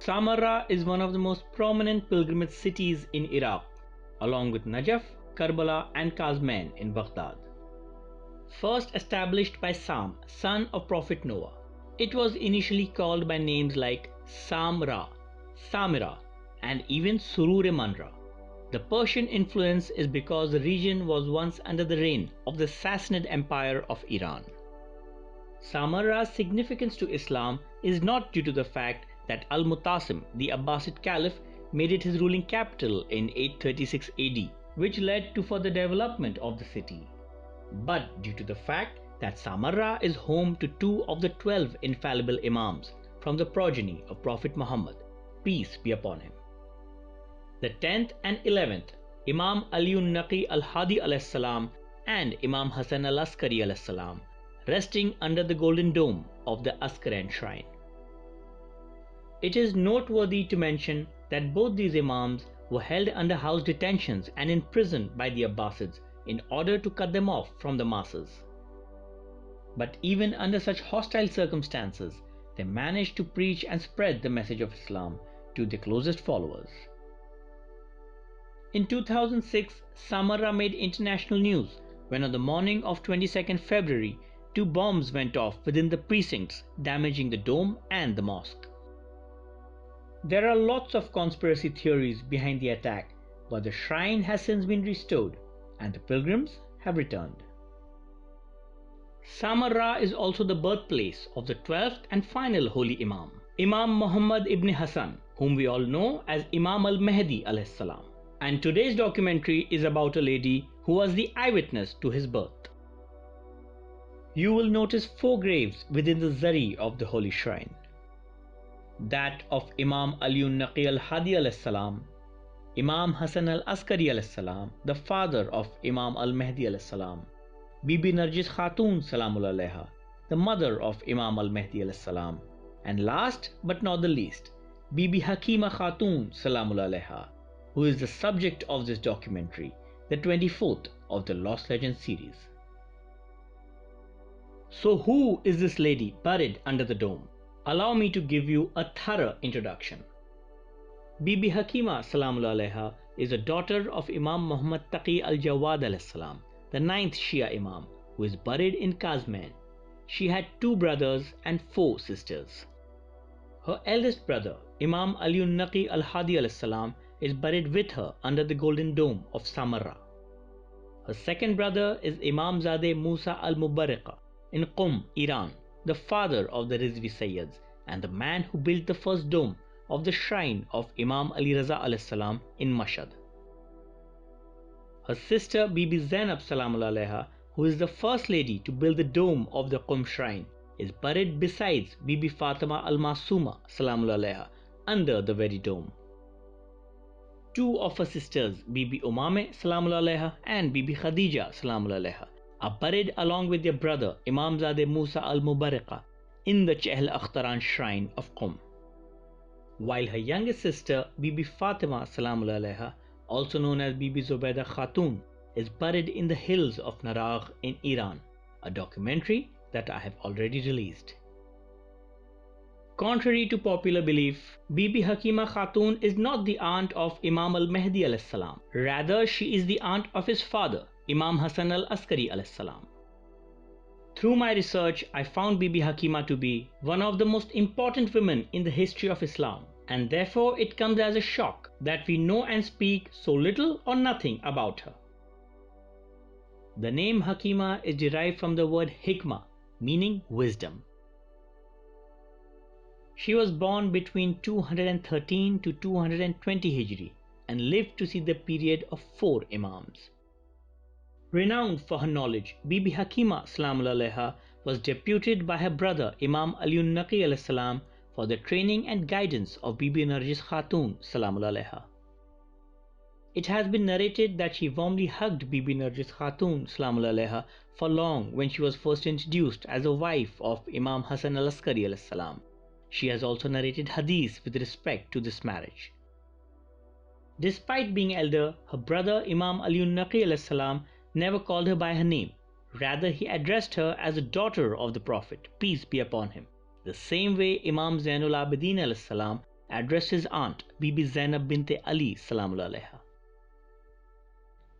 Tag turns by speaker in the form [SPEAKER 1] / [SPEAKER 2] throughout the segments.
[SPEAKER 1] Samarra is one of the most prominent pilgrimage cities in Iraq, along with Najaf, Karbala and Kazman in Baghdad. First established by Sam, son of Prophet Noah, it was initially called by names like Samra, Samira, and even Surur-e-Manra. The Persian influence is because the region was once under the reign of the Sassanid Empire of Iran. Samarra's significance to Islam is not due to the fact that Al-Mutasim, the Abbasid Caliph, made it his ruling capital in 836 AD, which led to further development of the city, but due to the fact that Samarra is home to two of the 12 infallible Imams from the progeny of Prophet Muhammad, peace be upon him. The 10th and 11th, Imam Ali Naqi al-Hadi a.s. and Imam Hasan al-Askari a.s. resting under the golden dome of the Askarian shrine. It is noteworthy to mention that both these Imams were held under house detentions and imprisoned by the Abbasids in order to cut them off from the masses. But even under such hostile circumstances, they managed to preach and spread the message of Islam to their closest followers. In 2006, Samarra made international news when on the morning of 22nd February, 2 bombs went off within the precincts, damaging the dome and the mosque. There are lots of conspiracy theories behind the attack, but the shrine has since been restored and the pilgrims have returned. Samarra is also the birthplace of the 12th and final holy Imam, Imam Mohammed ibn Hassan, whom we all know as Imam al Mehdi alayhis salam. And today's documentary is about a lady who was the eyewitness to his birth. You will notice 4 graves within the zari of the holy shrine. That of Imam Ali Naqi al-Hadi a.s., Imam Hasan al-Askari a.s., the father of Imam al Mehdi a.s., Bibi Khatun salamul alayha, the mother of Imam al Mehdi a.s., and last but not the least, Bibi Hakima Khatun salamul alayha, who is the subject of this documentary, the 24th of the Lost Legends series. So who is this lady buried under the dome? Allow me to give you a thorough introduction. Bibi Hakima salamul alayha is a daughter of Imam Mohammed Taqi al-Jawad a.s., the 9th Shia Imam, who is buried in Kazman. She had 2 brothers and 4 sisters. Her eldest brother, Imam Ali Naqi al-Hadi a.s., is buried with her under the golden dome of Samarra. Her second brother is Imam Zadeh Musa al-Mubarriqa in Qum, Iran, the father of the Rizvi Sayyids and the man who built the first dome of the shrine of Imam Ali Raza a.s. in Mashhad. Her sister Bibi Zainab salamul alayha, who is the first lady to build the dome of the Qum shrine, is buried besides Bibi Fatima al-Masuma salamul alayha under the very dome. 2 of her sisters, Bibi Umame salamul alayha and Bibi Khadija salamul alayha, are buried along with their brother Imam Zadeh Musa al-Mubarriqa in the Chehl Akhtaran shrine of Qum. While her youngest sister Bibi Fatima salamul alayha, also known as Bibi Zubaydah Khatun, is buried in the hills of Naragh in Iran, a documentary that I have already released. Contrary to popular belief, Bibi Hakima Khatun is not the aunt of Imam al Mehdi a.s. Rather, she is the aunt of his father, Imam Hasan al-Askari a.s. Through my research, I found Bibi Hakima to be one of the most important women in the history of Islam, and therefore it comes as a shock that we know and speak so little or nothing about her. The name Hakima is derived from the word hikmah, meaning wisdom. She was born between 213 to 220 Hijri and lived to see the period of 4 Imams. Renowned for her knowledge, Bibi Hakima salamul alayha was deputed by her brother Imam Ali Naqi alayhi salam for the training and guidance of Bibi Narjis Khatun salamul alayha. It has been narrated that she warmly hugged Bibi Narjis Khatun salamul alayha for long when she was first introduced as a wife of Imam Hasan al-Askari alayhi salam. She has also narrated hadiths with respect to this marriage. Despite being elder, her brother Imam Ali Naqi alayhi salam never called her by her name. Rather, he addressed her as a daughter of the Prophet, peace be upon him, the same way Imam Zainul Abidin alayhi salam addressed his aunt Bibi Zainab bint Ali salamullah alaiha.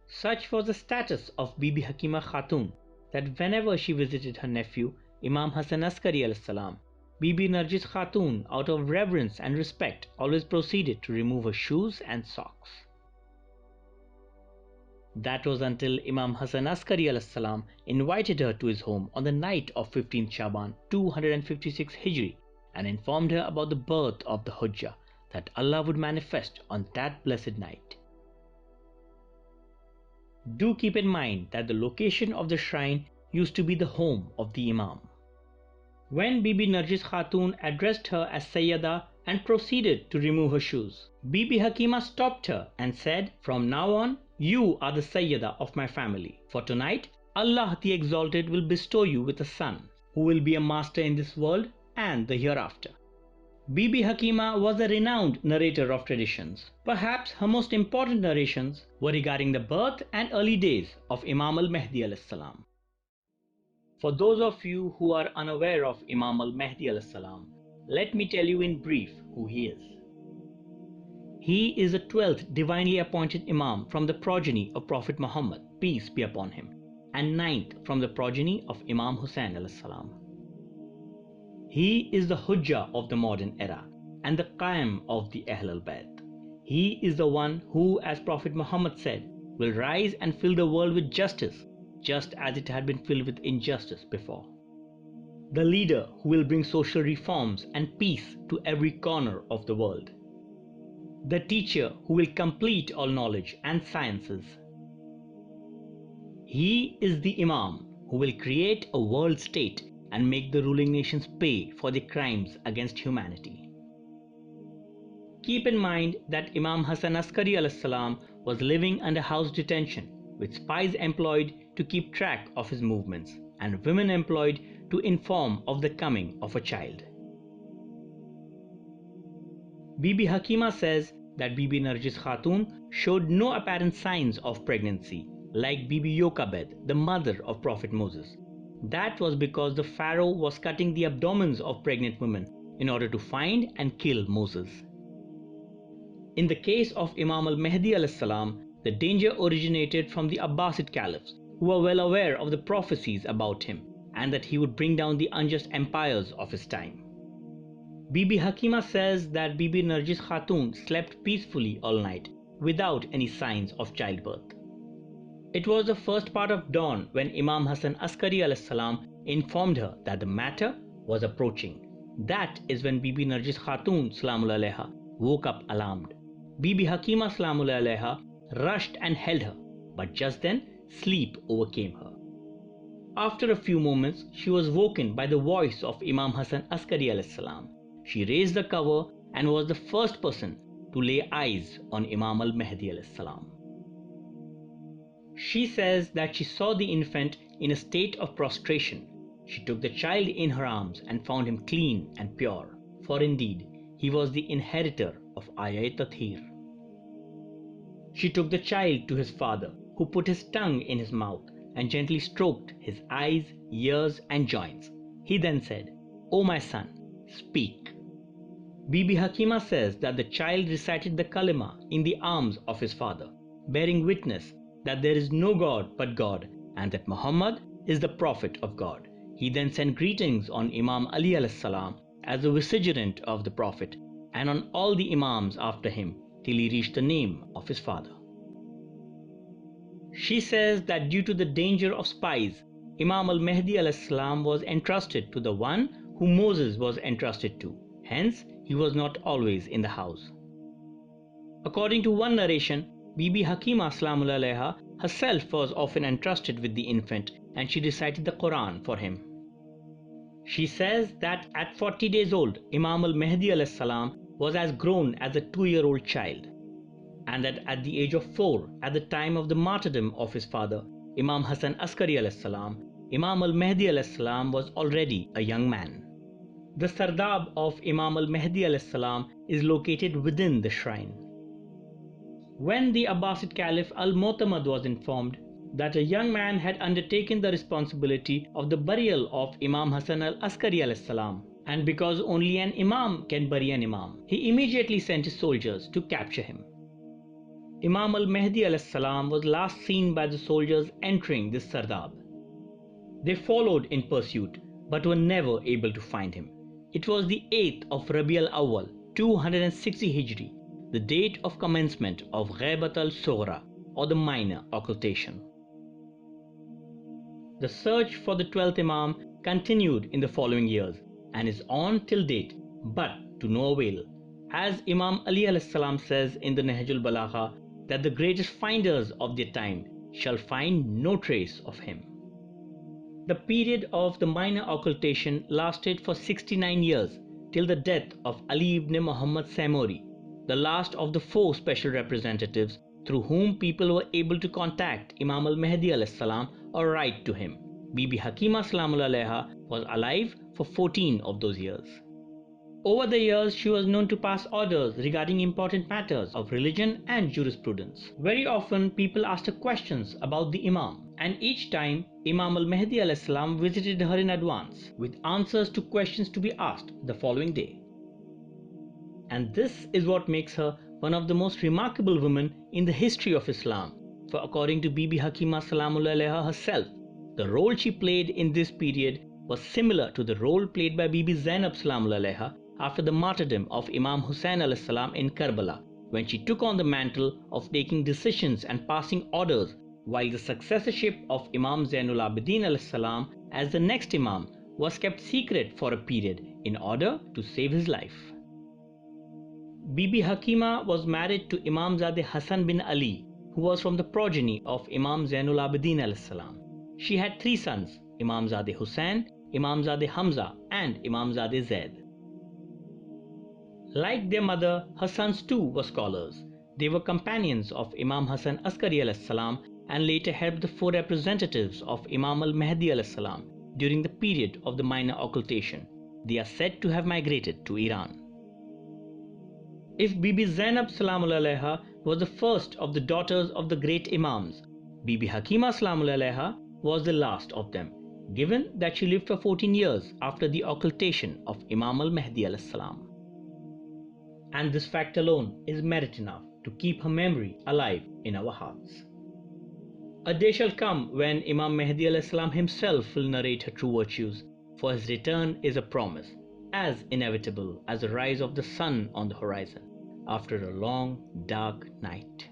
[SPEAKER 1] Such was the status of Bibi Hakima Khatun that whenever she visited her nephew Imam Hasan Askari alayhi salam, Bibi Narjis Khatun, out of reverence and respect, always proceeded to remove her shoes and socks. That was until Imam Hasan Askari alayhi salam invited her to his home on the night of 15th Shaban 256 Hijri and informed her about the birth of the Hujjah that Allah would manifest on that blessed night. Do keep in mind that the location of the shrine used to be the home of the Imam. When Bibi Narjis Khatun addressed her as Sayyada and proceeded to remove her shoes, Bibi Hakima stopped her and said, "From now on, you are the Sayyada of my family. For tonight, Allah the Exalted will bestow you with a son, who will be a master in this world and the hereafter." Bibi Hakima was a renowned narrator of traditions. Perhaps her most important narrations were regarding the birth and early days of Imam al Mehdi alayhi salam. For those of you who are unaware of Imam al Mehdi alayhi salam, let me tell you in brief who he is. He is the 12th divinely appointed Imam from the progeny of Prophet Muhammad, peace be upon him, and 9th from the progeny of Imam Hussain alayhi salam. He is the Hujjah of the modern era and the Qaim of the Ahl al-Bayt. He is the one who, as Prophet Muhammad said, will rise and fill the world with justice, just as it had been filled with injustice before. The leader who will bring social reforms and peace to every corner of the world. The teacher who will complete all knowledge and sciences. He is the Imam who will create a world state and make the ruling nations pay for their crimes against humanity. Keep in mind that Imam Hasan Askari alayhi salam was living under house detention, with spies employed to keep track of his movements and women employed to inform of the coming of a child. Bibi Hakima says that Bibi Narjis Khatun showed no apparent signs of pregnancy, like Bibi Yokabed, the mother of Prophet Moses. That was because the Pharaoh was cutting the abdomens of pregnant women in order to find and kill Moses. In the case of Imam al Mehdi alayhi salam, the danger originated from the Abbasid caliphs, who were well aware of the prophecies about him and that he would bring down the unjust empires of his time. Bibi Hakima says that Bibi Narjis Khatun slept peacefully all night without any signs of childbirth. It was the first part of dawn when Imam Hasan Askari alayhi salam informed her that the matter was approaching. That is when Bibi Narjis Khatun salamullah alaiha woke up alarmed. Bibi Hakima salamullah alaiha rushed and held her, but just then sleep overcame her. After a few moments, she was woken by the voice of Imam Hasan Askari alayhi salam. She raised the cover and was the first person to lay eyes on Imam al Mehdi alayhi salam. She says that she saw the infant in a state of prostration. She took the child in her arms and found him clean and pure, for indeed he was the inheritor of Ayat-Tathir. She took the child to his father, who put his tongue in his mouth and gently stroked his eyes, ears and joints. He then said, "O my son, speak." Bibi Hakima says that the child recited the kalima in the arms of his father, bearing witness that there is no God but God and that Muhammad is the Prophet of God. He then sent greetings on Imam Ali alayhi salam as the vicegerent of the Prophet and on all the Imams after him till he reached the name of his father. She says that due to the danger of spies, Imam al Mehdi alayhi salam was entrusted to the one whom Moses was entrusted to. Hence, he was not always in the house. According to one narration, Bibi Hakima salamullah alaiha herself was often entrusted with the infant and she recited the Quran for him. She says that at 40 days old, Imam al Mehdi alayhi salam was as grown as a 2-year-old child, and that at the age of 4, at the time of the martyrdom of his father, Imam Hasan Askari alayhi salam, Imam al Mehdi alayhi salam was already a young man. The Sardab of Imam al Mehdi alayhi salam is located within the shrine. When the Abbasid Caliph Al-Mu'tamad was informed that a young man had undertaken the responsibility of the burial of Imam Hasan al-Askari alayhi salam And because only an Imam can bury an Imam, he immediately sent his soldiers to capture him. Imam al Mehdi was last seen by the soldiers entering this sardab. They followed in pursuit but were never able to find him. It was the 8th of Rabi al-Awwal, 260 Hijri, the date of commencement of Ghaibat al-Sughra, or the minor occultation. The search for the 12th Imam continued in the following years and is on till date, but to no avail, as Imam Ali says in the Nahjul Balagha that the greatest finders of their time shall find no trace of him. The period of the minor occultation lasted for 69 years till the death of Ali ibn Muhammad Samori, the last of the 4 special representatives through whom people were able to contact Imam al Mehdi or write to him. Bibi Hakima was alive for 14 of those years. Over the years, she was known to pass orders regarding important matters of religion and jurisprudence. Very often, people asked her questions about the Imam, and each time, Imam al Mehdi visited her in advance with answers to questions to be asked the following day. And this is what makes her one of the most remarkable women in the history of Islam, for according to Bibi Hakima herself, the role she played in this period was similar to the role played by Bibi Zainab after the martyrdom of Imam Hussain in Karbala, when she took on the mantle of taking decisions and passing orders, while the successorship of Imam Zainul Abidin as the next Imam was kept secret for a period in order to save his life. Bibi Hakima was married to Imamzade Hassan bin Ali, who was from the progeny of Imam Zainul Abidin She had 3 sons, Imamzade Hussain, Imamzade Hamza and Imamzade Zaid. Like their mother, her sons too were scholars. They were companions of Imam Hassan Askari and later helped the 4 representatives of Imam al Mehdi during the period of the minor occultation. They are said to have migrated to Iran. If Bibi Zainab was the first of the daughters of the great Imams, Bibi Hakima was the last of them, given that she lived for 14 years after the occultation of Imam al Mehdi And this fact alone is merit enough to keep her memory alive in our hearts. A day shall come when Imam Mehdi himself will narrate her true virtues, for his return is a promise, as inevitable as the rise of the sun on the horizon after a long, dark night.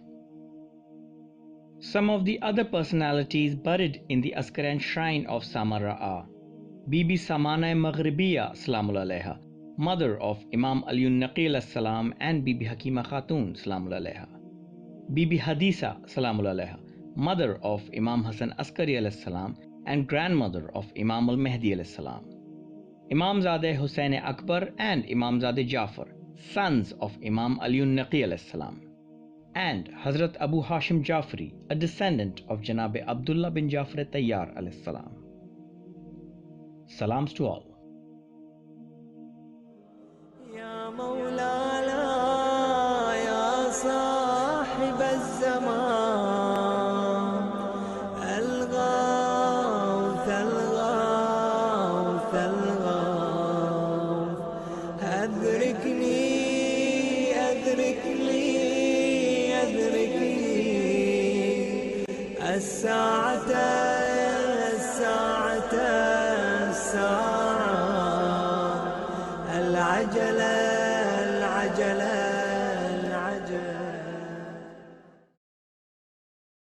[SPEAKER 1] Some of the other personalities buried in the Askaran shrine of Samarra are Bibi Samana Maghribiya mother of Imam al Naqi and Bibi Hakima Khatun Bibi Hadisa mother of Imam Hassan Askari and grandmother of Imam al Mehdi Imamzade Hussain Akbar and Imamzade Jafar, sons of Imam al Naqi and Hazrat Abu Hashim Jafri, a descendant of Janabe Abdullah bin Jafar Tayyar salam. Salams to all. Ya Mawlana, ya Sahib al-Zaman, al-Ghawth, al-Ghawth, al-Ghawth, adrikni, adrikni, الساعة الساعة الساعة العجلة